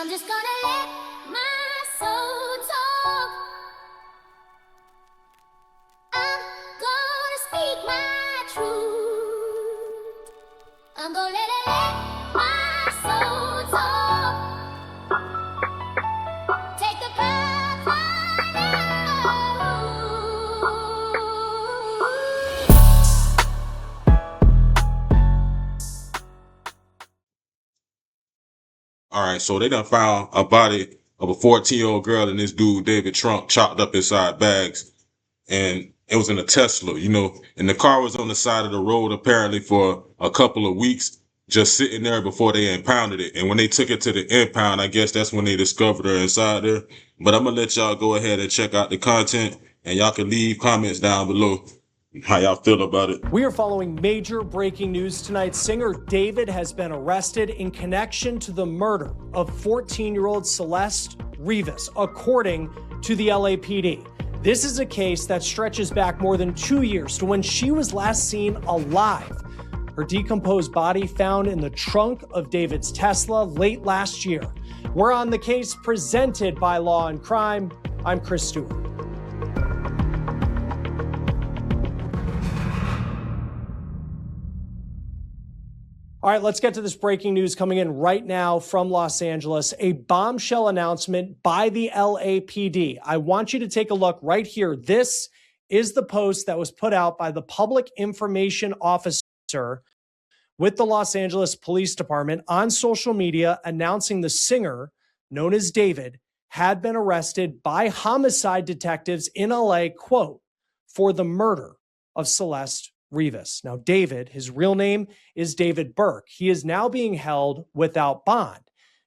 I'm just gonna let my soul talk. I'm gonna speak my truth. I'm gonna let my soul talk. Take the path I All right, so they done found a body of a 14-year-old girl and this dude, David Trump, chopped up inside bags. And it was in a Tesla, and the car was on the side of the road apparently for a couple of weeks, just sitting there before they impounded it. And when they took it to the impound, I guess that's when they discovered her inside there. But I'm going to let y'all go ahead and check out the content, and y'all can leave comments down below how y'all feel about it. We are following major breaking news tonight. Singer David has been arrested in connection to the murder of 14-year-old Celeste Rivas, according to the LAPD. This is a case that stretches back more than 2 years to when she was last seen alive. Her decomposed body found in the trunk of David's Tesla late last year. We're on the case presented by Law and Crime. I'm Chris Stewart. All right, let's get to this breaking news coming in right now from Los Angeles. A bombshell announcement by the LAPD. I want you to take a look right here. This is the post that was put out by the public information officer with the Los Angeles Police Department on social media announcing the singer, known as David, had been arrested by homicide detectives in LA, quote, for the murder of Celeste Rivas. Now, David, his real name is David Burke. He is now being held without bond,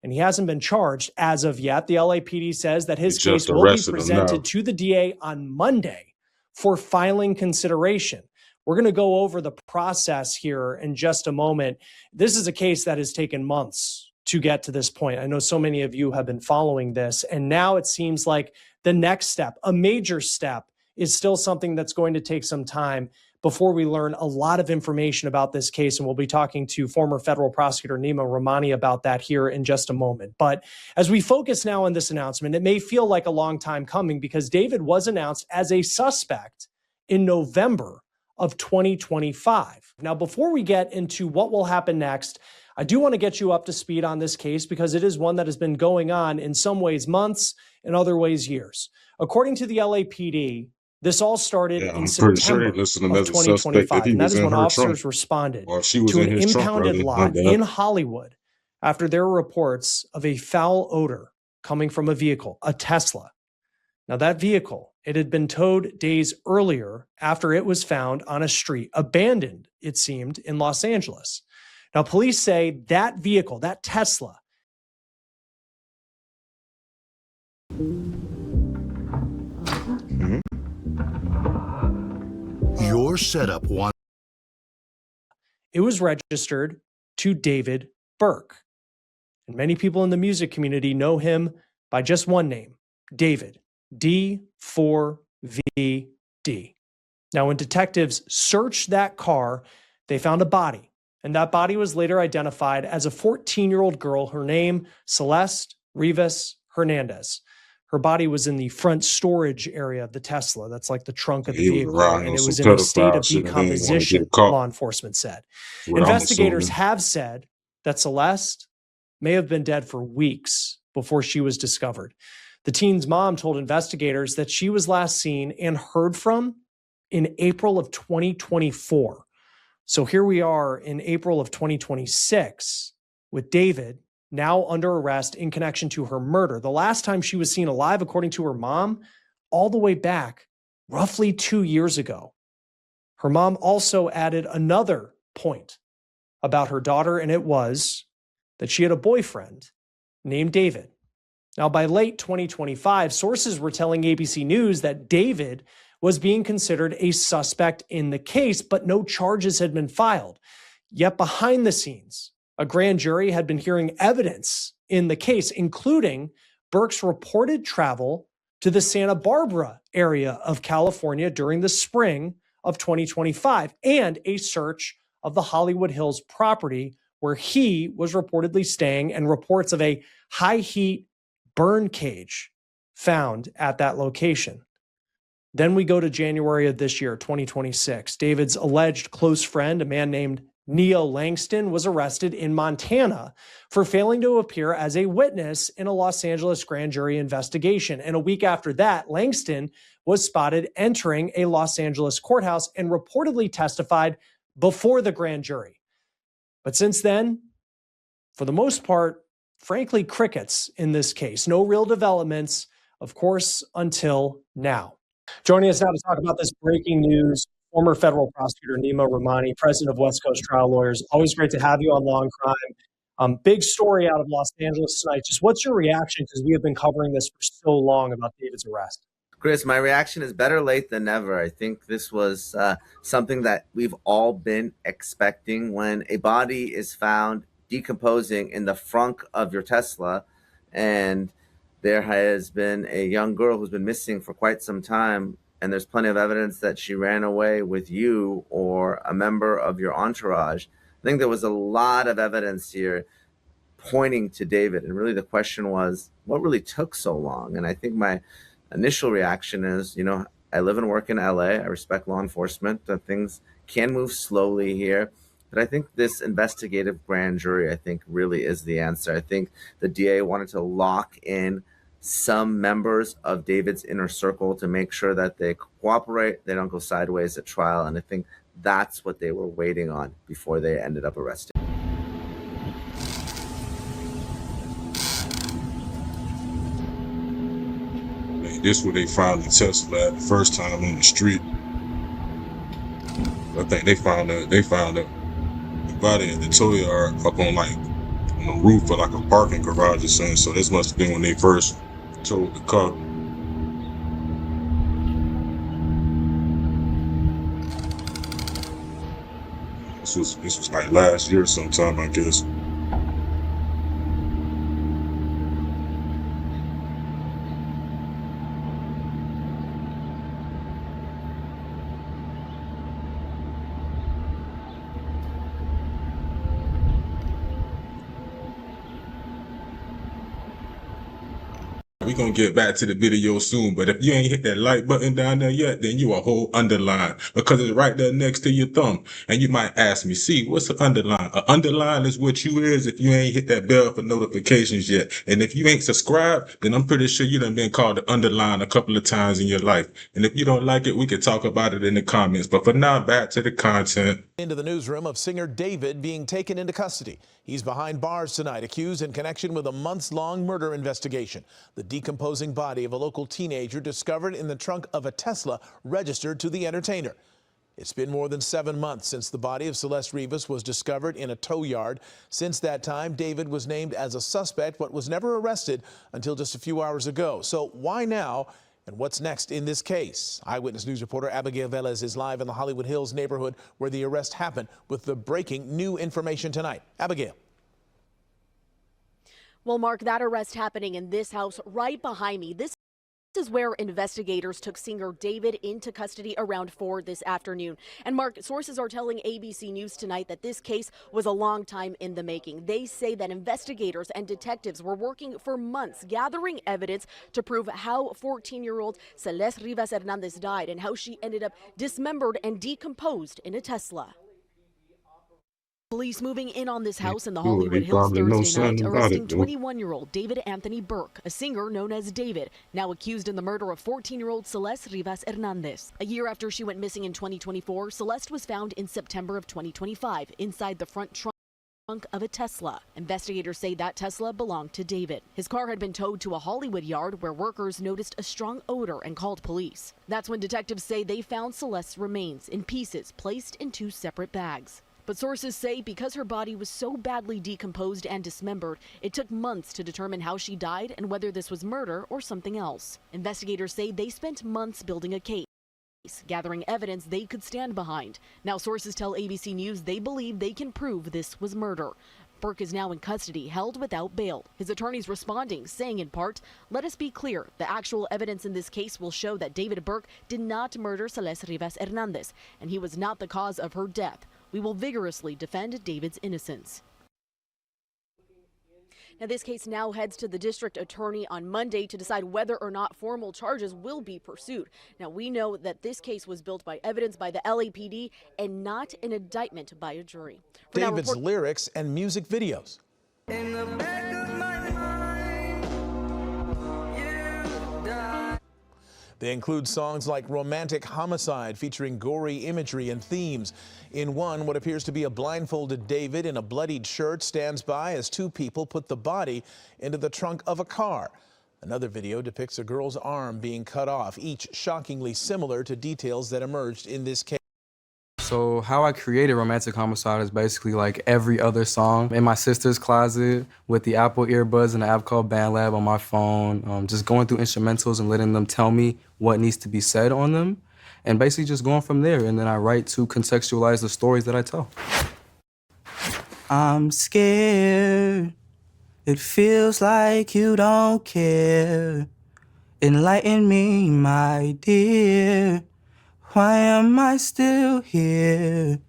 and he hasn't been charged as of yet. The LAPD says that his case will be presented to the DA on Monday for filing consideration. We're going to go over the process here in just a moment. This is a case that has taken months to get to this point. I know so many of you have been following this, and now it seems like the next step, a major step, is still something that's going to take some time before we learn a lot of information about this case. And we'll be talking to former federal prosecutor Nima Rahmani about that here in just a moment. But as we focus now on this announcement, it may feel like a long time coming because David was announced as a suspect in November of 2025. Now, before we get into what will happen next, I do want to get you up to speed on this case because it is one that has been going on in some ways months, in other ways years. According to the LAPD, this all started in September of 2025, and that is when officers responded to an impounded lot in Hollywood after there were reports of a foul odor coming from a vehicle, a Tesla. Now, that vehicle, it had been towed days earlier after it was found on a street, abandoned, it seemed, in Los Angeles. Now, police say that vehicle, that Tesla, Your setup one. It was registered to David Burke. And many people in the music community know him by just one name, David, D4VD. Now, when detectives searched that car, they found a body. And that body was later identified as a 14-year-old girl, her name, Celeste Rivas Hernandez. Her body was in the front storage area of the Tesla. That's like the trunk of the vehicle. And it was in a state of decomposition, law enforcement said. Investigators have said that Celeste may have been dead for weeks before she was discovered. The teen's mom told investigators that she was last seen and heard from in April of 2024. So here we are in April of 2026 with David now under arrest in connection to her murder. The last time she was seen alive, according to her mom, all the way back roughly 2 years ago. Her mom also added another point about her daughter, and it was that she had a boyfriend named David. Now, by late 2025, sources were telling ABC News that David was being considered a suspect in the case, but no charges had been filed. Yet behind the scenes, a grand jury had been hearing evidence in the case, including Burke's reported travel to the Santa Barbara area of California during the spring of 2025 and a search of the Hollywood Hills property where he was reportedly staying, and reports of a high heat burn cage found at that location. Then we go to January of this year, 2026. David's alleged close friend, a man named Neo Langston, was arrested in Montana for failing to appear as a witness in a Los Angeles grand jury investigation. And a week after that, Langston was spotted entering a Los Angeles courthouse and reportedly testified before the grand jury. But since then, for the most part, frankly, crickets in this case. No real developments, of course, until now. Joining us now to talk about this breaking news, former federal prosecutor Nima Rahmani, president of West Coast Trial Lawyers. Always great to have you on Law and Crime. Big story out of Los Angeles tonight. Just what's your reaction? Because we have been covering this for so long about David's arrest. Chris, my reaction is better late than never. I think this was something that we've all been expecting. When a body is found decomposing in the frunk of your Tesla, and there has been a young girl who's been missing for quite some time, and there's plenty of evidence that she ran away with you or a member of your entourage. I think there was a lot of evidence here pointing to David. And really the question was, what really took so long? And I think my initial reaction is, I live and work in LA. I respect law enforcement. Things can move slowly here. But I think this investigative grand jury, I think, really is the answer. I think the DA wanted to lock in some members of David's inner circle to make sure that they cooperate, they don't go sideways at trial. And I think that's what they were waiting on before they ended up arresting. This is where they found the Tesla at the first time on the street. I think they found the body in the tow yard up on the roof of a parking garage or something. So this must have been when they first towed the car. This was like last year sometime, I guess. We're going to get back to the video soon, but if you ain't hit that like button down there yet, then you a whole underline, because it's right there next to your thumb. And you might ask me, see, what's an underline? An underline is what you is if you ain't hit that bell for notifications yet. And if you ain't subscribed, then I'm pretty sure you done been called an underline a couple of times in your life. And if you don't like it, we can talk about it in the comments. But for now, back to the content. Into the newsroom of singer David being taken into custody. He's behind bars tonight, accused in connection with a months-long murder investigation. The decomposing body of a local teenager discovered in the trunk of a Tesla registered to the entertainer. It's been more than 7 months since the body of Celeste Rivas was discovered in a tow yard. Since that time, David was named as a suspect but was never arrested until just a few hours ago. So why now? And what's next in this case? Eyewitness News reporter Abigail Velez is live in the Hollywood Hills neighborhood where the arrest happened with the breaking new information tonight. Abigail. Well, Mark, that arrest happening in this house right behind me. This is where investigators took singer David into custody around 4 this afternoon. And Mark, sources are telling ABC News tonight that this case was a long time in the making. They say that investigators and detectives were working for months, gathering evidence to prove how 14-year-old Celeste Rivas Hernandez died and how she ended up dismembered and decomposed in a Tesla. Police moving in on this house in the Hollywood Hills Thursday night, arresting 21-year-old David Anthony Burke, a singer known as David, now accused in the murder of 14-year-old Celeste Rivas Hernandez. A year after she went missing in 2024, Celeste was found in September of 2025 inside the front trunk of a Tesla. Investigators say that Tesla belonged to David. His car had been towed to a Hollywood yard where workers noticed a strong odor and called police. That's when detectives say they found Celeste's remains in pieces placed in 2 separate bags. But sources say because her body was so badly decomposed and dismembered, it took months to determine how she died and whether this was murder or something else. Investigators say they spent months building a case, gathering evidence they could stand behind. Now sources tell ABC News they believe they can prove this was murder. Burke is now in custody, held without bail. His attorneys responding, saying in part, "Let us be clear, the actual evidence in this case will show that David Burke did not murder Celeste Rivas Hernandez, and he was not the cause of her death. We will vigorously defend David's innocence." Now, this case now heads to the district attorney on Monday to decide whether or not formal charges will be pursued. Now, we know that this case was built by evidence by the LAPD and not an indictment by a jury. For now, David's lyrics and music videos. In the back of my mind, you died. They include songs like Romantic Homicide, featuring gory imagery and themes. In one, what appears to be a blindfolded David in a bloodied shirt stands by as two people put the body into the trunk of a car. Another video depicts a girl's arm being cut off, each shockingly similar to details that emerged in this case. So how I created Romantic Homicide is basically like every other song in my sister's closet with the Apple earbuds and an app called BandLab on my phone, just going through instrumentals and letting them tell me what needs to be said on them, and basically just going from there. And then I write to contextualize the stories that I tell. I'm scared. It feels like you don't care. Enlighten me, my dear. Why am I still here?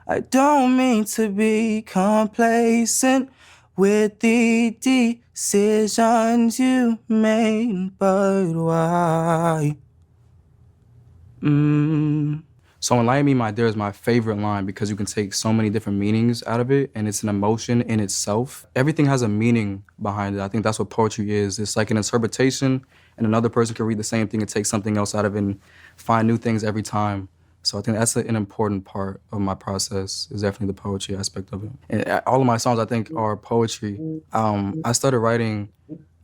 I don't mean to be complacent with the decisions you made, but why? So Enlighten Me, my dear is my favorite line because you can take so many different meanings out of it, and it's an emotion in itself. Everything has a meaning behind it. I think that's what poetry is. It's like an interpretation, and another person can read the same thing and take something else out of it and find new things every time. So I think that's an important part of my process, is definitely the poetry aspect of it. And all of my songs, I think, are poetry. I started writing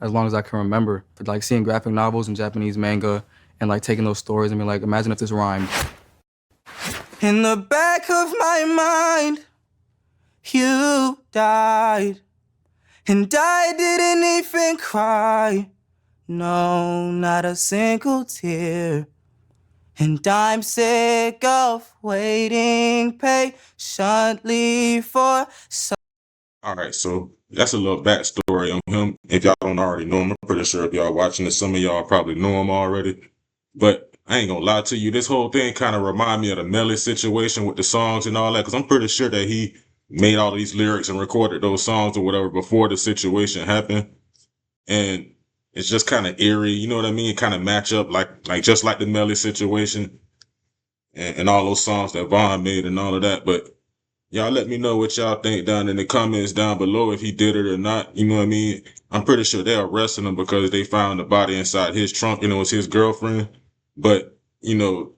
as long as I can remember, but like seeing graphic novels and Japanese manga and like taking those stories and being like, imagine if this rhymed. In the back of my mind, you died, and I didn't even cry. No, not a single tear. And I'm sick of waiting patiently for All right, so that's a little backstory on him. If y'all don't already know him, I'm pretty sure if y'all watching this, some of y'all probably know him already. But I ain't gonna lie to you, this whole thing kind of remind me of the Melly situation with the songs and all that, because I'm pretty sure that he made all these lyrics and recorded those songs or whatever before the situation happened. And it's just kind of eerie, you know what I mean? Kind of match up like just like the Melly situation and all those songs that Vaughn made and all of that. But y'all let me know what y'all think down in the comments down below if he did it or not. You know what I mean? I'm pretty sure they're arresting him because they found the body inside his trunk and it was his girlfriend. But, you know,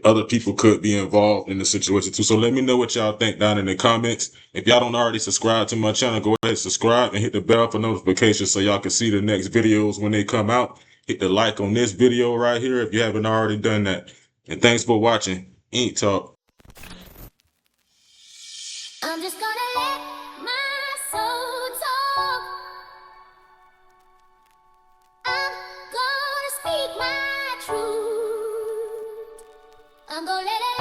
other people could be involved in the situation too. So let me know what y'all think down in the comments. If y'all don't already subscribe to my channel, go ahead and subscribe and hit the bell for notifications so y'all can see the next videos when they come out. Hit the like on this video right here if you haven't already done that. And thanks for watching Ink Talk. I'm just gonna let my soul talk. I'm gonna speak my truth. I'm gonna let it